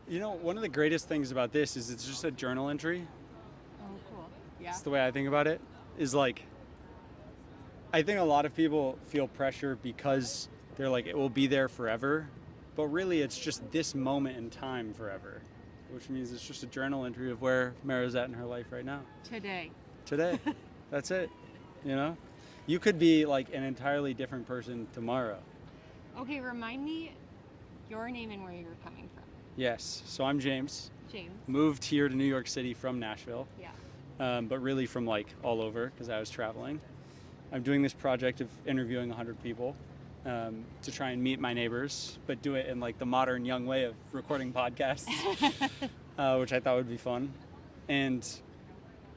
You know, one of the greatest things about this is it's just a journal entry. Oh, cool. Yeah. It's the way I think about it. Is like, I think a lot of people feel pressure because they're like, it will be there forever. But really, it's just this moment in time forever, which means it's just a journal entry of where Mera's at in her life right now. Today. Today. That's it. You know? You could be like an entirely different person tomorrow. Okay, remind me your name and where you're coming from. Yes. So I'm James. James. Moved here to New York City from Nashville. Yeah. But really from like all over because I was traveling. I'm doing this project of interviewing 100 people to try and meet my neighbors, but do it in like the modern young way of recording podcasts, which I thought would be fun. And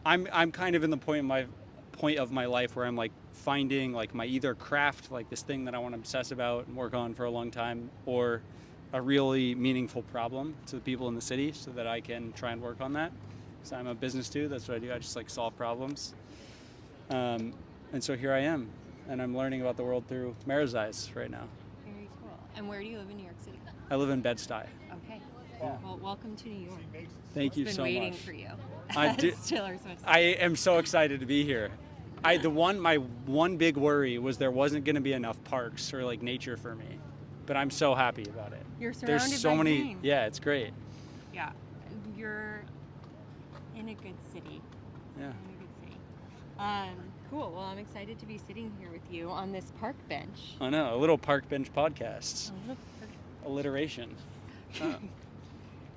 I'm kind of in the point of my life where I'm like finding like my either craft, like this thing that I want to obsess about and work on for a long time, or a really meaningful problem to the people in the city so that I can try and work on that. So I'm a business dude. That's what I do. I just like solve problems. And so here I am, and I'm learning about the world through Mera's eyes right now. Very cool. And where do you live in New York City? I live in Bed-Stuy. Okay. Yeah. Well, welcome to New York. Thank you It's so been waiting much. for you. I do. Taylor Swift. I am so excited to be here. My one big worry was there wasn't going to be enough parks or like nature for me, but I'm so happy about it. You're surrounded There's so by many. green. Yeah, it's great. Yeah. You're in a good city. Yeah. In a good city. Cool. Well, I'm excited to be sitting here with you on this park bench. I know, a little park bench podcast. A little Alliteration.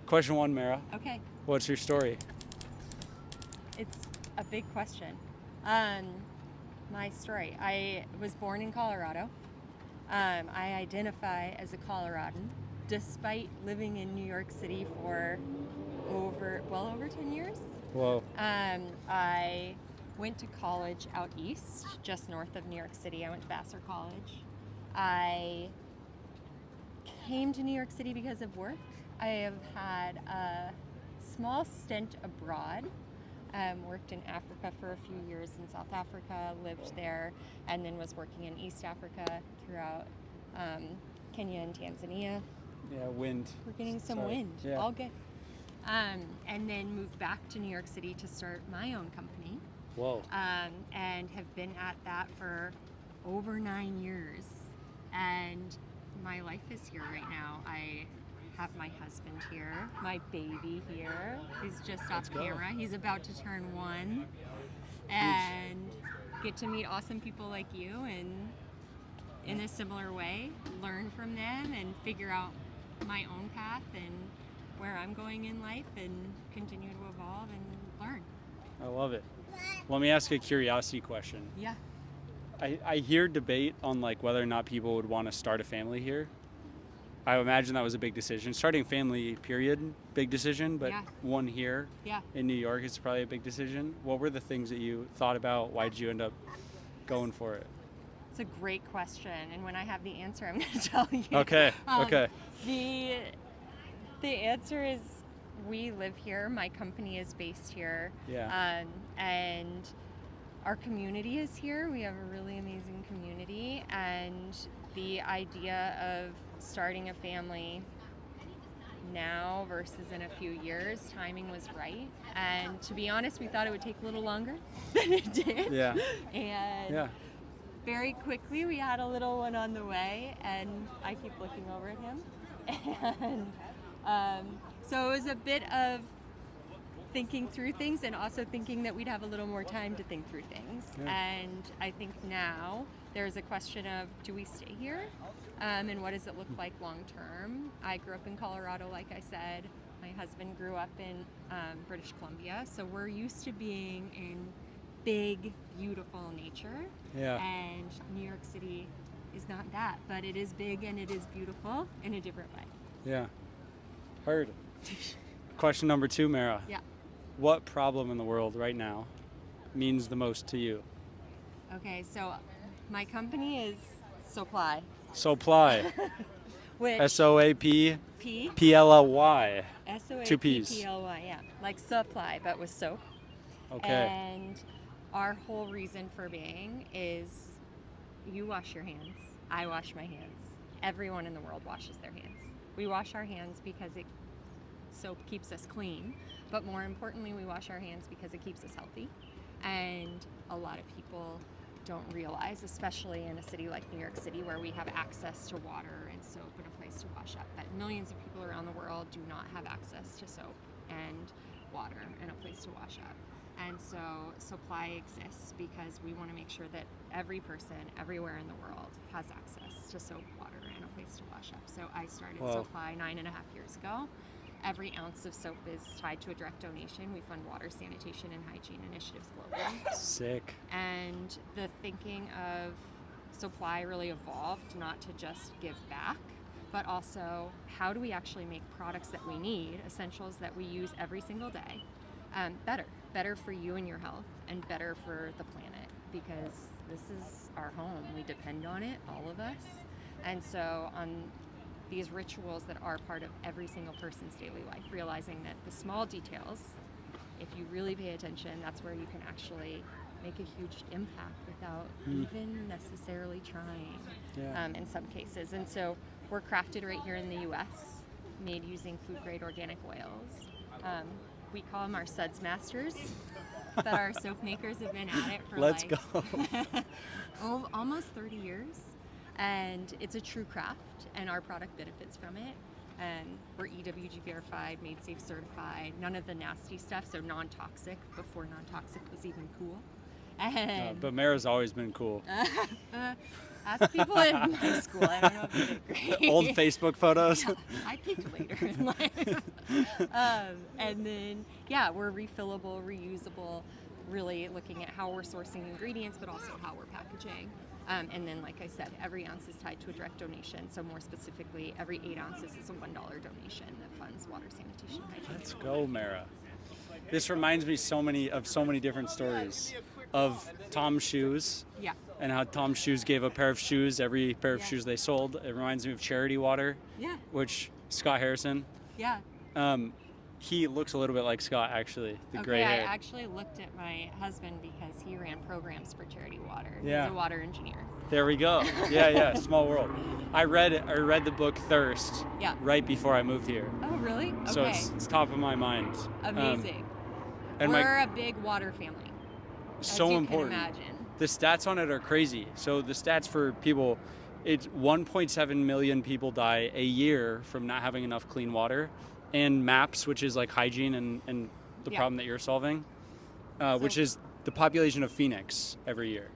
Question 1, Mera. Okay. What's your story? It's a big question. My story. I was born in Colorado. I identify as a Coloradan, despite living in New York City for well over 10 years. Whoa. I went to college out east, just north of New York City. I went to Vassar College. I came to New York City because of work. I have had a small stint abroad. Worked in Africa for a few years in South Africa, lived there, and then was working in East Africa throughout Kenya and Tanzania. Yeah, wind. We're getting some Sorry. wind. Yeah. All good. And then moved back to New York City to start my own company. Whoa. And have been at that for over 9 years. And my life is here right now. I have my husband here, my baby here, who's just off camera. He's about to turn 1. And get to meet awesome people like you and in a similar way, learn from them and figure out my own path and where I'm going in life and continue to evolve and learn. I love it. Let me ask a curiosity question. Yeah. I hear debate on like whether or not people would want to start a family here. I imagine that was a big decision. Starting a family, period, big decision, but one here in New York is probably a big decision. What were the things that you thought about? Why did you end up going for it? It's a great question, and when I have the answer, I'm going to tell you. Okay, okay. The answer is we live here. My company is based here. Yeah. And our community is here. We have a really amazing community, and the idea of starting a family now versus in a few years, timing was right. And to be honest, we thought it would take a little longer than it did. Yeah. And very quickly we had a little one on the way, and I keep looking over at him. And so it was a bit of thinking through things and also thinking that we'd have a little more time to think through things. Yeah. And I think now there's a question of, do we stay here? And what does it look like long term? I grew up in Colorado, like I said. My husband grew up in British Columbia. So we're used to being in big, beautiful nature. Yeah. And New York City is not that, but it is big and it is beautiful in a different way. Yeah. Heard. Question number 2, Mera. Yeah. What problem in the world right now means the most to you? Okay, so my company is Supply. Supply. Which S-O-A-P P P-L-L-Y. S-O-A-P 2 P's. P-L-Y, yeah. Like supply, but with soap. Okay. And our whole reason for being is you wash your hands. I wash my hands. Everyone in the world washes their hands. We wash our hands because it's soap keeps us clean, but more importantly, we wash our hands because it keeps us healthy. And a lot of people don't realize, especially in a city like New York City where we have access to water and soap and a place to wash up, that millions of people around the world do not have access to soap and water and a place to wash up. And so supply exists because we want to make sure that every person everywhere in the world has access to soap, water, and a place to wash up. So I started Supply 9.5 years ago. Every ounce of soap is tied to a direct donation. We fund water, sanitation, and hygiene initiatives globally. Sick. And the thinking of Supply really evolved not to just give back, but also how do we actually make products that we need, essentials that we use every single day, better for you and your health, and better for the planet, because this is our home. We depend on it, all of us. And so on these rituals that are part of every single person's daily life, realizing that the small details, if you really pay attention, that's where you can actually make a huge impact without even necessarily trying, in some cases. And so we're crafted right here in the US, made using food-grade organic oils. We call them our suds masters, but our soap makers have been at it for almost 30 years. And it's a true craft, and our product benefits from it. And we're EWG verified, made safe certified, none of the nasty stuff, so non-toxic before non-toxic was even cool. And But Mera's always been cool. ask people in my school, I don't know if they did great. Old Facebook photos. Yeah, I peaked later in life. And then, we're refillable, reusable, really looking at how we're sourcing ingredients, but also how we're packaging. And then, like I said, every ounce is tied to a direct donation. So more specifically, every 8 ounces is a $1 donation that funds water, sanitation, hygiene. Let's go, Mera. This reminds me of so many different stories of Tom's shoes. Yeah. And how Tom's shoes gave a pair of shoes every pair of shoes they sold. It reminds me of Charity Water. Yeah. Which Scott Harrison. Yeah. He looks a little bit like Scott, actually. The gray hair. I actually looked at my husband because he ran programs for Charity Water. Yeah. He's a water engineer. There we go. Yeah. Small world. I read the book Thirst. Yeah. Right before I moved here. Oh, really? Okay. So it's top of my mind. Amazing. And we're a big water family. So as you important. Can imagine. The stats on it are crazy. So the stats for people, it's 1.7 million people die a year from not having enough clean water. And MAPS, which is like hygiene and the problem that you're solving, which is the population of Phoenix every year.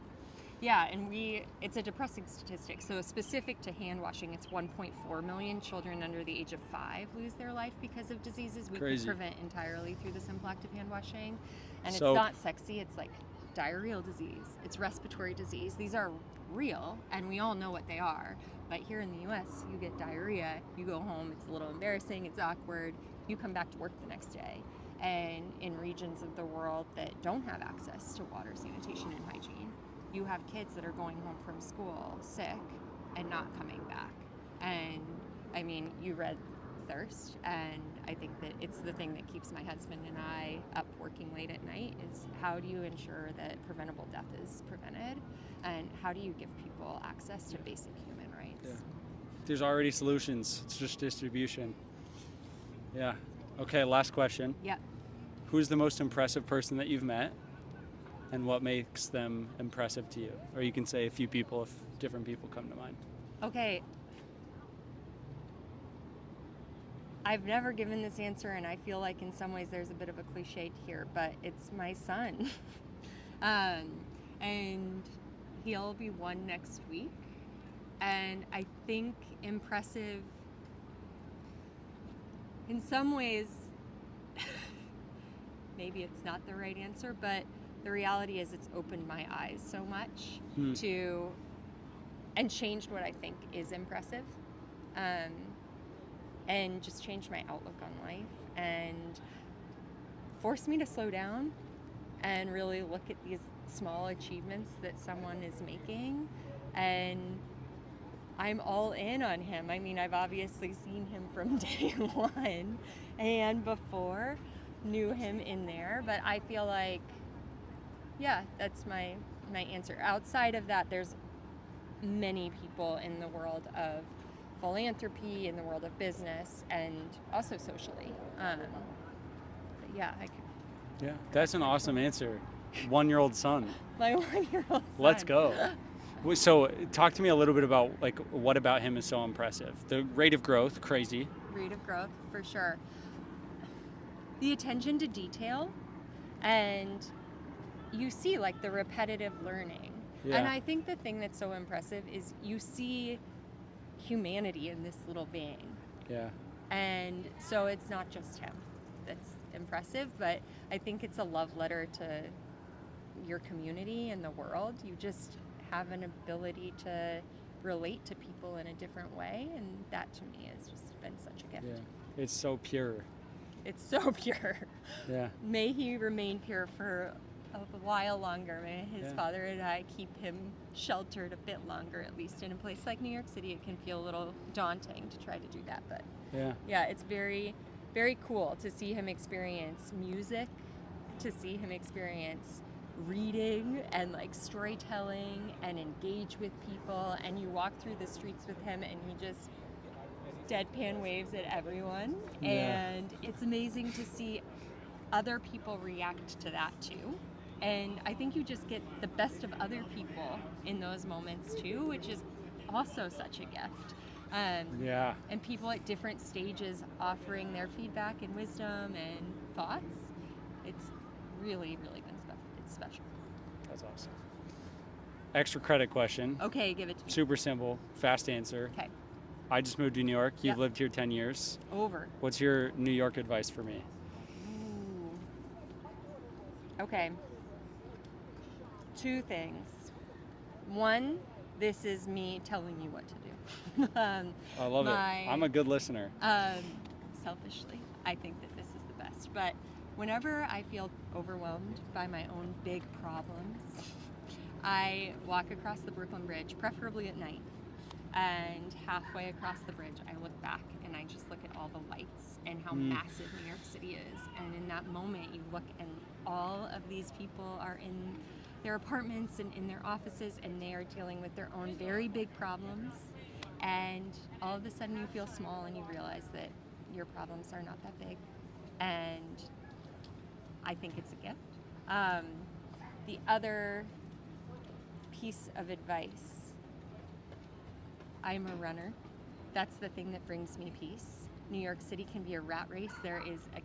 Yeah, and it's a depressing statistic. So specific to hand washing, it's 1.4 million children under the age of 5 lose their life because of diseases we could prevent entirely through the simple act of hand washing. And it's not sexy, it's like diarrheal disease, it's respiratory disease. These are real, and we all know what they are. But here in the US, you get diarrhea, you go home, it's a little embarrassing, it's awkward, you come back to work the next day. And in regions of the world that don't have access to water, sanitation, and hygiene, you have kids that are going home from school sick and not coming back. And I mean, you read Thirst, and I think that it's the thing that keeps my husband and I up working late at night is how do you ensure that preventable death is prevented, and how do you give people access to basic human rights? Yeah. There's already solutions. It's just distribution. Yeah. Okay, last question. Yep. Who's the most impressive person that you've met, and what makes them impressive to you? Or you can say a few people if different people come to mind. Okay. I've never given this answer, and I feel like in some ways there's a bit of a cliche here, but it's my son. And he'll be 1 next week. And I think impressive in some ways, maybe it's not the right answer, but the reality is it's opened my eyes so much to, and changed what I think is impressive. And just changed my outlook on life and forced me to slow down and really look at these small achievements that someone is making. And I'm all in on him. I mean, I've obviously seen him from day one and before, knew him in there, but I feel like, that's my answer. Outside of that, there's many people in the world of philanthropy, in the world of business, and also socially. But yeah, I could. Yeah, that's an awesome answer. 1-year-old son. My 1-year-old son. Let's go. So talk to me a little bit about like what about him is so impressive. The rate of growth, crazy. Rate of growth, for sure. The attention to detail, and you see like the repetitive learning. Yeah. And I think the thing that's so impressive is you see humanity in this little being. Yeah. And so it's not just him that's impressive, but I think it's a love letter to your community and the world. You just have an ability to relate to people in a different way, and that to me has just been such a gift. Yeah. It's so pure. It's so pure. Yeah. May he remain pure for a while longer. May his father and I keep him sheltered a bit longer, at least. In a place like New York City, it can feel a little daunting to try to do that, but yeah, it's very, very cool to see him experience music, to see him experience reading and like storytelling and engage with people, and you walk through the streets with him and he just deadpan waves at everyone, and it's amazing to see other people react to that too. And I think you just get the best of other people in those moments too, which is also such a gift. And people at different stages offering their feedback and wisdom and thoughts. It's really, really been special. That's awesome. Extra credit question. Okay, give it to me. Super simple, fast answer. Okay. I just moved to New York. You've lived here 10 years. Over. What's your New York advice for me? Ooh. Okay. 2 things. 1, this is me telling you what to do. I love it. I'm a good listener. Selfishly, I think that this is the best. But whenever I feel overwhelmed by my own big problems, I walk across the Brooklyn Bridge, preferably at night. And halfway across the bridge, I look back and I just look at all the lights and how massive New York City is. And in that moment, you look and all of these people are in their apartments and in their offices, and they are dealing with their own very big problems. And all of a sudden you feel small and you realize that your problems are not that big. And I think it's a gift. The other piece of advice, I'm a runner. That's the thing that brings me peace. New York City can be a rat race. There is an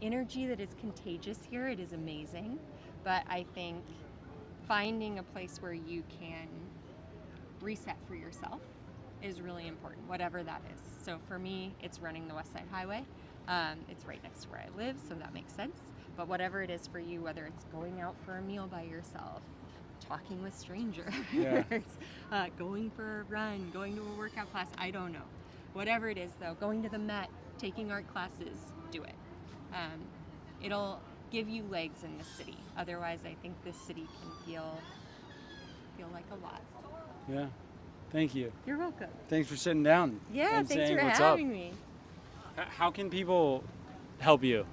energy that is contagious here. It is amazing. But I think finding a place where you can reset for yourself is really important, whatever that is. So for me, it's running the West Side Highway. It's right next to where I live, so that makes sense. But whatever it is for you, whether it's going out for a meal by yourself, talking with strangers, going for a run, going to a workout class, I don't know. Whatever it is though, going to the Met, taking art classes, do it. It'll give you legs in this city. Otherwise, I think this city can feel like a lot. Yeah. Thank you. You're welcome. Thanks for sitting down. Yeah, and thanks saying for what's having up. me. How can people help you?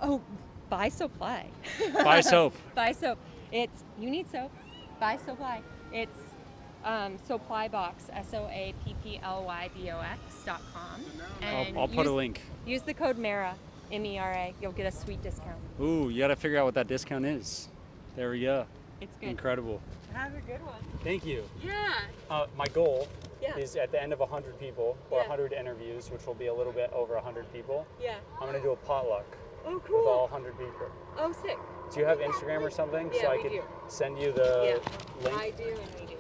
Oh, buy Supply. Buy soap. Buy soap. You need soap. Buy Supply. It's Supplybox, SOAPPLYBOX.com. And I'll put a link. Use the code Mera, MERA. You'll get a sweet discount. Ooh, you got to figure out what that discount is. There we go. It's good. Incredible. Have a good one. Thank you. Yeah. My goal Yeah. is at the end of 100 people, or 100 interviews, which will be a little bit over 100 people, Yeah. I'm going to do a potluck Oh, with cool. all 100 people. Oh, sick. Do you have Instagram or something? Yeah, so I we could do. send you the link? I do, and we do.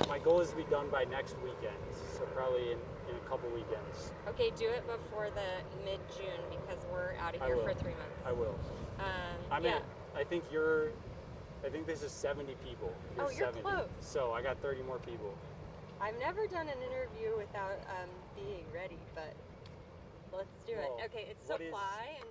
My goal is to be done by next weekend, so probably in a couple weekends. Okay, do it before the mid-June because we're out of I here will. for 3 months. I will. I think this is 70 people. Oh, you're 70. close. So I got 30 more people. I've never done an interview without being ready, but let's do Well, it. Okay, it's what is- Supply and